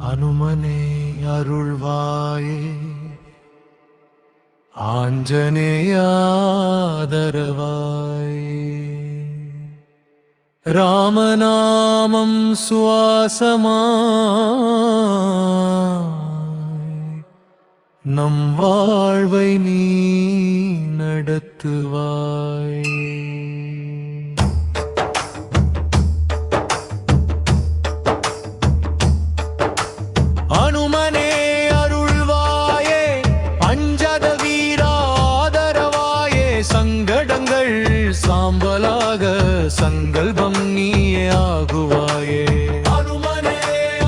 அனுமனே அருள்வாயே, ஆஞ்சநேயாதரவாயே. ராமநாமம் சுவாசமாய் நம் வாழ்வை நீ நடத்துவாய். அனுமனே அருள்வாயே, அஞ்சத வீராதரவாயே. சங்கடங்கள் சாம்பலாக சங்கல்பம் நீயே ஆகுவாயே. அனுமனே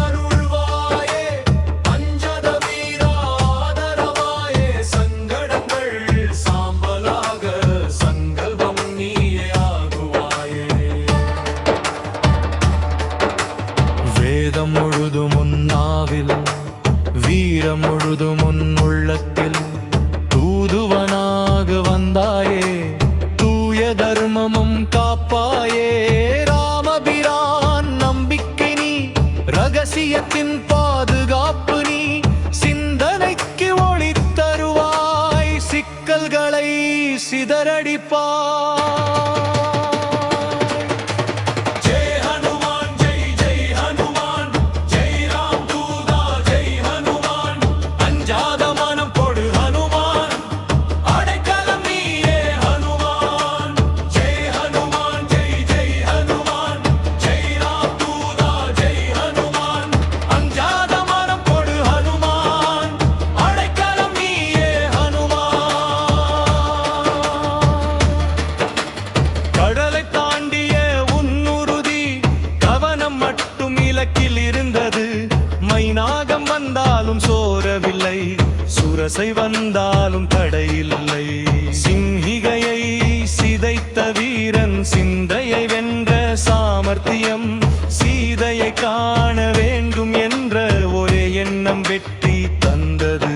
அருள்வாயே, அஞ்சத வீராதரவாயே. சங்கடங்கள் சாம்பலாக சங்கல்பம் நீயே ஆகுவாயே. வேதம் முழுதும் உன்னாவில், வீரம் முழுதும் உன் உள்ளத்தில். தூதுவனாக வந்தாயே, தூய தர்மமும் காப்பாயே. ராமபிரான் நம்பிக்கை நீ, ரகசியத்தின் பாதுகாப்பு நீ. சிந்தனைக்கு ஒளி தருவாய், சிக்கல்களை சிதறடிப்பாய். மைனாகம் வந்தாலும் சோரவில்லை, சுரசை வந்தாலும் தடையில்லை. சிங்கிகையை சிதைத்த வீரன் சிந்தையை வென்ற சாமர்த்தியம். சீதையை காண வேண்டும் என்ற ஒரே எண்ணம் வெற்றி தந்தது.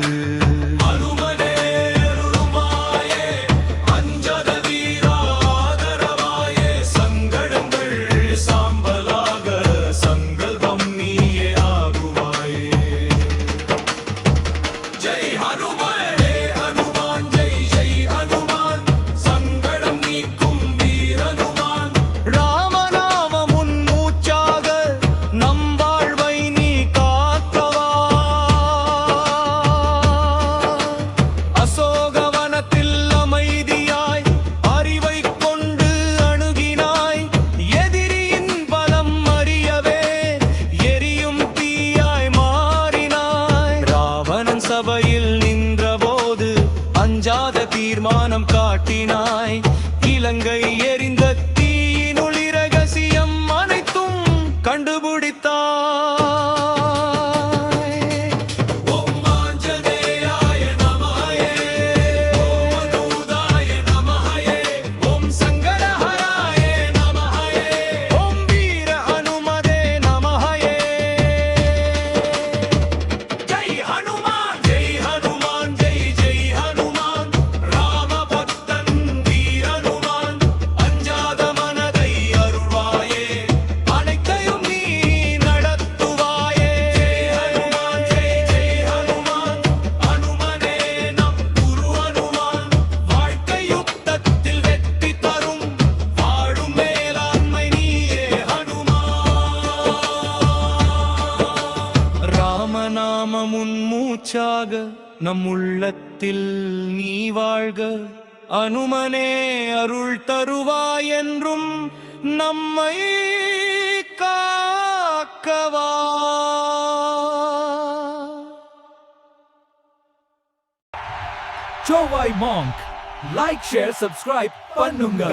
சபையில் நின்றபோது அஞ்சாத தீர்மானம் காட்டினாய். இலங்கை எரிந்த தீயினுள் இரகசியம் அனைத்தும் கண்டுபிடித்தாய். ஓம் ஆஞ்சநேயாய நமஹே, ஓம் அனூதாய நமஹே, ஓம் சங்கடஹராய நமஹே, ஓம் வீர அனுமதே நமஹே. ஜெய் ஹனுமான், நாமமுன் மூச்சாக நம் உள்ளத்தில் நீ வாழ்க. அனுமனே அருள் தருவாய் என்றும் நம்மை காக்கவா. Chowai Monk, like, share, subscribe பண்ணுங்க.